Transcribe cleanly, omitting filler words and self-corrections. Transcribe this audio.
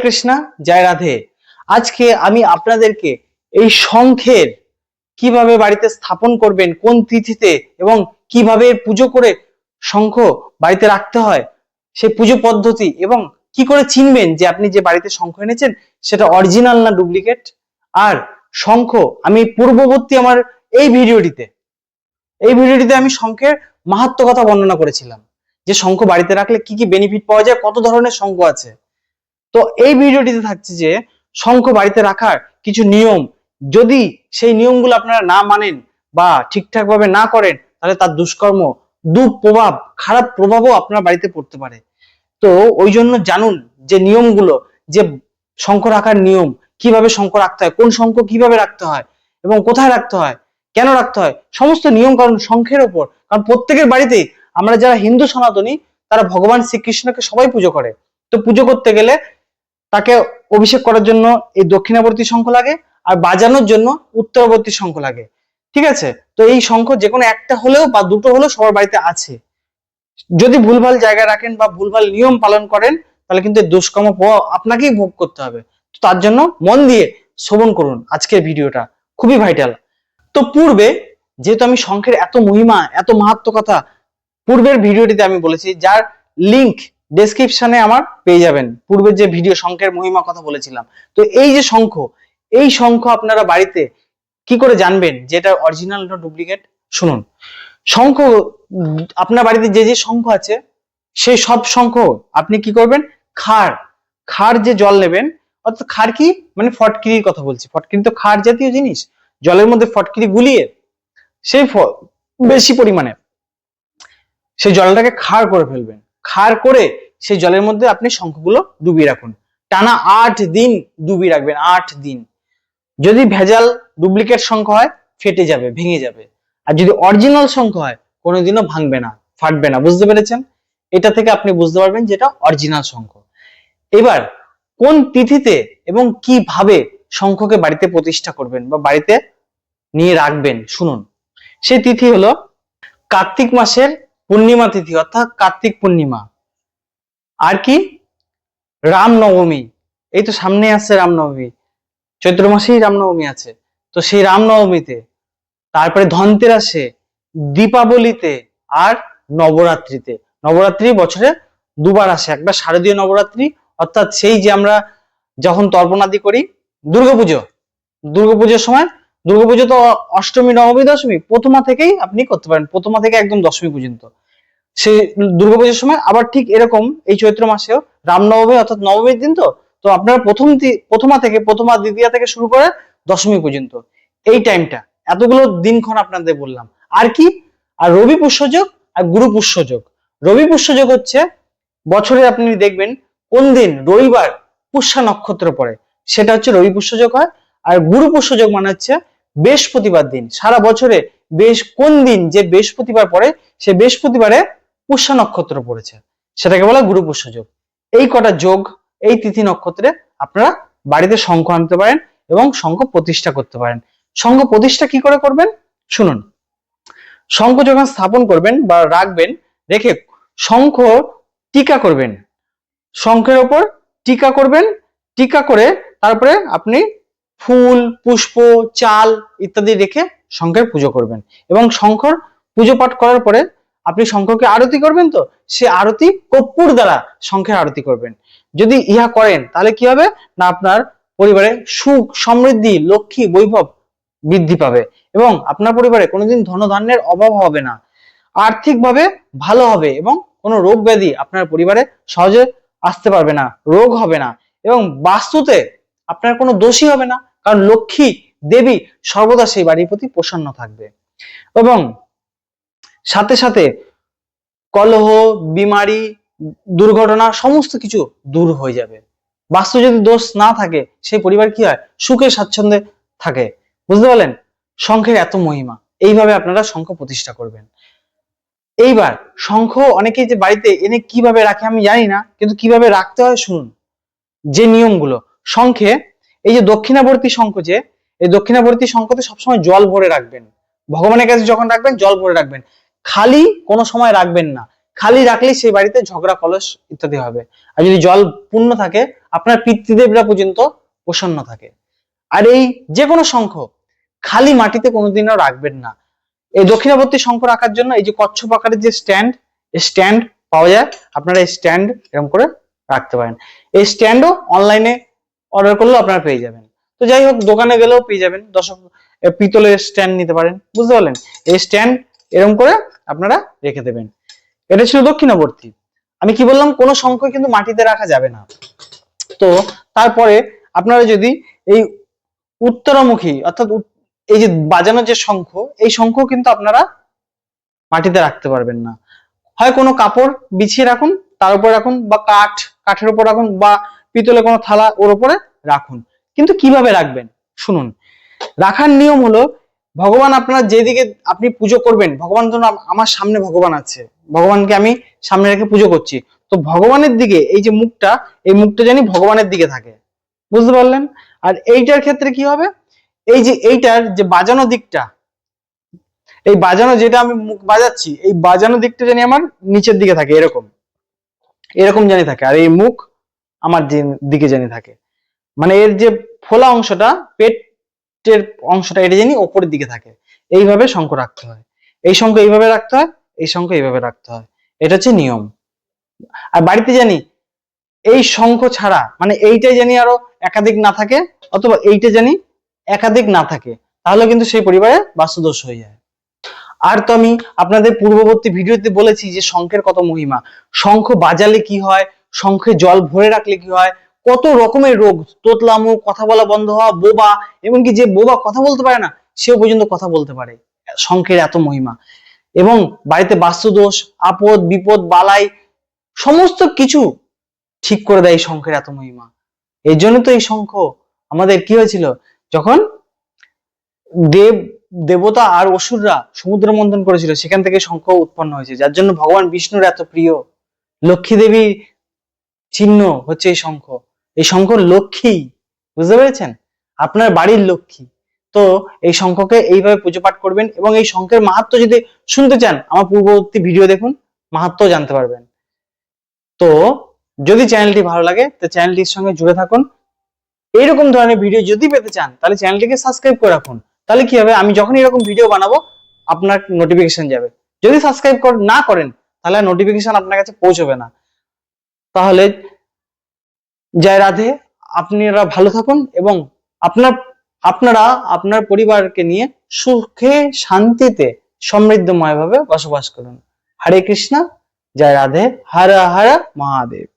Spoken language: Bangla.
কৃষ্ণা, জয় রাধে। আজকে আমি আপনাদেরকে এই শঙ্খের কিভাবে বাড়িতে স্থাপন করবেন, কোন তিথিতে এবং কিভাবে পুজো করে শঙ্খ বাড়িতে রাখতে হয়, সেই পুজো পদ্ধতি এবং কি করে চিনবেন যে আপনি যে বাড়িতে শঙ্খ এনেছেন সেটা অরিজিনাল না ডুপ্লিকেট। আর শঙ্খ আমি পূর্ববর্তী আমার এই ভিডিওটিতে আমি শঙ্খের মাহাত্ম্য কথা বর্ণনা করেছিলাম, যে শঙ্খ বাড়িতে রাখলে কি কি বেনিফিট পাওয়া যায়, কত ধরনের শঙ্খ আছে। তো এই ভিডিওটিতে থাকছে যে শঙ্খ বাড়িতে রাখার কিছু নিয়ম, যদি সেই নিয়মগুলো আপনারা না মানেন বা ঠিকঠাক ভাবে না করেন তাহলে তার দুষ্কর্ম, দুঃপ্রভাব, খারাপ প্রভাবও আপনার বাড়িতে পড়তে পারে। তো ওই জন্য জানুন যে নিয়মগুলো, যে শঙ্খ রাখার নিয়ম, কিভাবে শঙ্খ রাখতে হয়, কোন শঙ্খ কিভাবে রাখতে হয় এবং কোথায় রাখতে হয়, কেন রাখতে হয়, সমস্ত নিয়ম কারণ শঙ্খের ওপর। কারণ প্রত্যেকের বাড়িতেই আমরা যারা হিন্দু সনাতনী তারা ভগবান শ্রীকৃষ্ণকে সবাই পুজো করে। তো পুজো করতে গেলে তাকে অভিষেক করার জন্য এই দক্ষিণাবর্তী শঙ্খ লাগে, আর বাজানোর জন্য উত্তরবর্তী শঙ্খ লাগে। ঠিক আছে, তো এই শঙ্খ যে কোনো একটা হলেও বা দুটো হলেও সবার বাড়িতে আছে। যদি ভুলভাল জায়গায় রাখেন বা ভুলভাল নিয়ম পালন করেন তাহলে কিন্তু দুষ্কর্ম আপনাকেই ভোগ করতে হবে। তো তার জন্য মন দিয়ে শ্রবণ করুন আজকের ভিডিওটা, খুবই ভাইটাল। তো পূর্বে যেহেতু আমি শঙ্খের এত মহিমা, এত মাহাত্ম্য কথা পূর্বের ভিডিওটিতে আমি বলেছি, যার লিংক ডেসক্রিপশনে আমার পেয়ে যাবেন, পূর্বের যে ভিডিও শঙ্খের মহিমা কথা বলেছিলাম। তো এই যে শঙ্খ, এই শঙ্খ আপনারা বাড়িতে কি করে জানবেন যে এটা অরিজিনাল না ডুপ্লিকেট, শুনুন। শঙ্খ, আপনার বাড়িতে যে যে শঙ্খ আছে সেই সব শঙ্খ আপনি কি করবেন, খার যে জল নেবেন, অর্থাৎ খার কি মানে ফটকিরির কথা বলছি, ফটকিরি তো খার জাতীয় জিনিস, জলের মধ্যে ফটকিরি গুলিয়ে সেই বেশি পরিমাণে সেই জলটাকে খার করে ফেলবেন। খার করে সেই জলের মধ্যে আপনি শঙ্খগুলো ডুবিয়ে রাখুন, টানা 8 দিন ডুবিয়ে রাখবেন, 8 দিন। যদি ভেজাল ডুপ্লিকেট শঙ্খ হয় ফেটে যাবে, ভেঙে যাবে, আর যদি অরিজিনাল শঙ্খ হয় কোনোদিনও ভাঙবে না, ফাটবে না। বুঝতে পেরেছেন? এটা থেকে আপনি বুঝতে পারবেন যেটা অরিজিনাল শঙ্খ। এবার কোন তিথিতে এবং কিভাবে শঙ্খকে বাড়িতে প্রতিষ্ঠা করবেন বা বাড়িতে নিয়ে রাখবেন শুনুন। সেই তিথি হলো কার্তিক মাসের পূর্ণিমা তিথি, অর্থাৎ কার্তিক পূর্ণিমা। আর কি রামনবমী, এই তো সামনে আসছে রামনবমী, চৈত্র মাসেই রামনবমী আছে। তো সেই রামনবমীতে, তারপরে ধনতেরাসে, দীপাবলিতে আর নবরাত্রিতে। নবরাত্রি বছরে দুবার আসে, একবার শারদীয় নবরাত্রি, অর্থাৎ সেই যে আমরা যখন তর্পণাদি করি, দুর্গাপুজোর সময়। দুর্গাপুজো তো অষ্টমী, নবমী, দশমী, প্রথমা থেকেই আপনি করতে পারেন, প্রথমা থেকে একদম দশমী পর্যন্ত। সেই দুর্গাপুজোর সময় আবার ঠিক এরকম এই চৈত্র মাসেও রামনবমী অর্থাৎ নবমীর দিন। তো আপনারা প্রথমা দ্বিতীয়া থেকে শুরু করে দশমী পর্যন্ত এই টাইমটা, এতগুলো দিনক্ষণ আপনাদের বললাম। আর কি, আর রবি পুষ্যযোগ আর গুরু পুষ্যযোগ। রবি পুষ্যযোগ হচ্ছে বছরে আপনি দেখবেন কোন দিন রবিবার পুষ্যা নক্ষত্র পড়ে, সেটা হচ্ছে রবি পুষ্যযোগ হয়। আর গুরু পুষ্যযোগ মানে হচ্ছে বৃহস্পতিবার দিন, সারা বছরে কোন দিন যে বৃহস্পতিবার পড়ে সে বৃহস্পতিবারে পুষ্যা নক্ষত্র পড়েছে, সেটাকে বলা গুরু পুষ্যযোগ। এই কটা যোগ, এই তিথি নক্ষত্রে আপনারা বাড়িতে শঙ্খ আনতে পারেন এবং শঙ্খ প্রতিষ্ঠা করতে পারেন। শঙ্খ প্রতিষ্ঠা কি করে করবেন শুনুন। শঙ্খ যখন স্থাপন করবেন বা রাখবেন, রেখে শঙ্খ টিকা করবেন, শঙ্খের ওপর টিকা করবেন। টিকা করে তারপরে আপনি ফুল, পুষ্প, চাল ইত্যাদি রেখে শঙ্খের পুজো করবেন। এবং শঙ্খর পুজো পাঠ করার পরে আপনি শঙ্খকে আরতি করবেন। তো সে আরতি কর্পূর দ্বারা শঙ্খের আরতি করবেন। যদি ইহা করেন তাহলে কি হবে না, আপনার পরিবারে সুখ, সমৃদ্ধি, লক্ষ্মী, বৈভব বৃদ্ধি পাবে এবং আপনার পরিবারে কোনোদিন ধনধান্যের অভাব হবে না, আর্থিকভাবে ভালো হবে এবং কোনো রোগ ব্যাধি আপনার পরিবারে সহজে আসতে পারবে না, রোগ হবে না এবং বাস্তুতে আপনার কোনো দোষই হবে না, কারণ লক্ষ্মী দেবী সর্বদা সেই বাড়ির প্রতি প্রসন্ন থাকবে। এবং সাথে সাথে কলহ, বিমারি, দুর্ঘটনা সমস্ত কিছু দূর হয়ে যাবে। বাস্তু যদি দোষ না থাকে সেই পরিবার কি হয়, সুখে স্বাচ্ছন্দ্যে থাকে। বুঝতে পারলেন শঙ্খের এত মহিমা। এইভাবে আপনারা শঙ্খ প্রতিষ্ঠা করবেন। এইবার শঙ্খ অনেকেই যে বাড়িতে এনে কিভাবে রাখে আমি জানি না, কিন্তু কিভাবে রাখতে হয় শুনুন। যে নিয়মগুলো, শঙ্খে এই যে দক্ষিণাবর্তী শঙ্খ, যে এই দক্ষিণাবর্তী শঙ্খতে সবসময় জল ভরে রাখবেন। ভগবানের কাছে যখন রাখবেন জল ভরে রাখবেন, খালি কোনো সময় রাখবেন না। খালি রাখলে সেই বাড়িতে ঝগড়া, কলস ইত্যাদি হবে। আর যদি জল পূর্ণ থাকে আপনার পিতৃদেবরা পর্যন্ত প্রসন্ন থাকে। আর এই যে কোনো শঙ্খ খালি মাটিতে কোনোদিনও রাখবেন না। এই দক্ষিণাবর্তী শঙ্খ রাখার জন্য এই যে কচ্ছপ আকারের যে স্ট্যান্ড পাওয়া যায়, আপনারা এই স্ট্যান্ড এরকম করে রাখতে পারেন। এই স্ট্যান্ডও অনলাইনে অর্ডার করলেও আপনারা পেয়ে যাবেন। তো যাই হোক, দোকানে গেলেও পেয়ে যাবেন। পিতলের স্ট্যান্ড নিতে পারেন, বুঝতে পারলেন? এই স্ট্যান্ড এরকম করে আপনারা রেখে দেবেন। এটা ছিল দক্ষিণাবর্তী। আমি কি বললাম, কোনো শঙ্খ কিন্তু মাটিতে রাখা যাবে না। তো তারপরে আপনারা যদি এই উত্তরামুখী অর্থাৎ এই যে বাজানো যে শঙ্খ, এই শঙ্খ কিন্তু আপনারা মাটিতে রাখতে পারবেন না। হয় কোনো কাপড় বিছিয়ে রাখুন, তার উপর রাখুন, বা কাঠের উপর রাখুন, বা পিতলে কোনো থালা ওর উপরে রাখুন। কিন্তু কিভাবে রাখবেন শুনুন। রাখার নিয়ম হলো, ভগবান আপনার যেদিকে আপনি পুজো করবেন, ভগবান ধরুন আমার সামনে ভগবান আছে, ভগবানকে আমি সামনে রেখে পুজো করছি, তো ভগবানের দিকে এই যে মুখটা, এই মুখটা জানি ভগবানের দিকে থাকে, বুঝতে পারলেন? আর এইটার ক্ষেত্রে কি হবে, এই যে এইটার যে বাজানো দিকটা, এই বাজানো যেটা আমি মুখ বাজাচ্ছি, এই বাজানো দিকটা জানি আমার নিচের দিকে থাকে, এরকম এরকম জানি থাকে। আর এই মুখ আমার দিকে জানি থাকে, মানে এর যে ফোলা অংশটা, পেটের অংশটা, এটা জানি ওপরের দিকে থাকে। এইভাবে শঙ্খ রাখতে হয়। এই শঙ্খ এইভাবে রাখতে হয়, এই শঙ্খ এইভাবে রাখতে হয়। এটা হচ্ছে নিয়ম। আর বাড়িতে জানি এই শঙ্খ ছাড়া, মানে এইটাই জানি আরো একাধিক না থাকে, অথবা এইটা জানি একাধিক না থাকে, তাহলে কিন্তু সেই পরিবারে বাস্তুদোষ হয়ে যায়। আর তো আমি আপনাদের পূর্ববর্তী ভিডিওতে বলেছি যে শঙ্খের কত মহিমা। শঙ্খ বাজালে কি হয়, শঙ্খে জল ভরে রাখলে কি হয়, কত রকমের রোগ, তোতলামু, কথা বলা বন্ধ হওয়া, বোবা, এমনকি যে বোবা কথা বলতে পারে না সেও পর্যন্ত কথা বলতে পারে। শঙ্খের এত মহিমা। এবং বাড়িতে বাস্তুদোষ, আপদ বিপদ, বালাই সমস্ত কিছু ঠিক করে দেয় এই শঙ্খের এত মহিমা। এই জন্য তো এই শঙ্খ আমাদের কি হয়েছিল, যখন দেবতা আর অসুররা সমুদ্র মন্থন করেছিল, সেখান থেকে শঙ্খ উৎপন্ন হয়েছে, যার জন্য ভগবান বিষ্ণুর এত প্রিয়। লক্ষ্মী দেবীর চিহ্ন হচ্ছে এই শঙ্খ। এই শঙ্খ লক্ষ্মী, বুঝতে পেরেছেন? আপনার বাড়ির লক্ষ্মী। তো এই শঙ্খকে এইভাবে পুজো পাঠ করবেন। এবং এই শঙ্খের মাহাত্ম্য যদি শুনতে চান, আমার পূর্ববর্তী ভিডিও দেখুন, মাহাত্ম্য জানতে পারবেন। তো যদি চ্যানেলটি ভালো লাগে, তো চ্যানেলটির সঙ্গে জুড়ে থাকুন। এইরকম ধরনের ভিডিও যদি পেতে চান, তাহলে চ্যানেলটিকে সাবস্ক্রাইব করে রাখুন। তাহলে কি হবে, আমি যখন এরকম ভিডিও বানাবো আপনার নোটিফিকেশন যাবে। যদি সাবস্ক্রাইব না করেন, তাহলে নোটিফিকেশন আপনার কাছে পৌঁছবে না। তাহলে জয় রাধে, আপনারা ভালো থাকুন এবং আপনারা আপনার পরিবারকে নিয়ে সুখে শান্তিতে সমৃদ্ধময় ভাবে বসবাস করুন। হরে কৃষ্ণ, জয় রাধে, হর হর মহাদেব।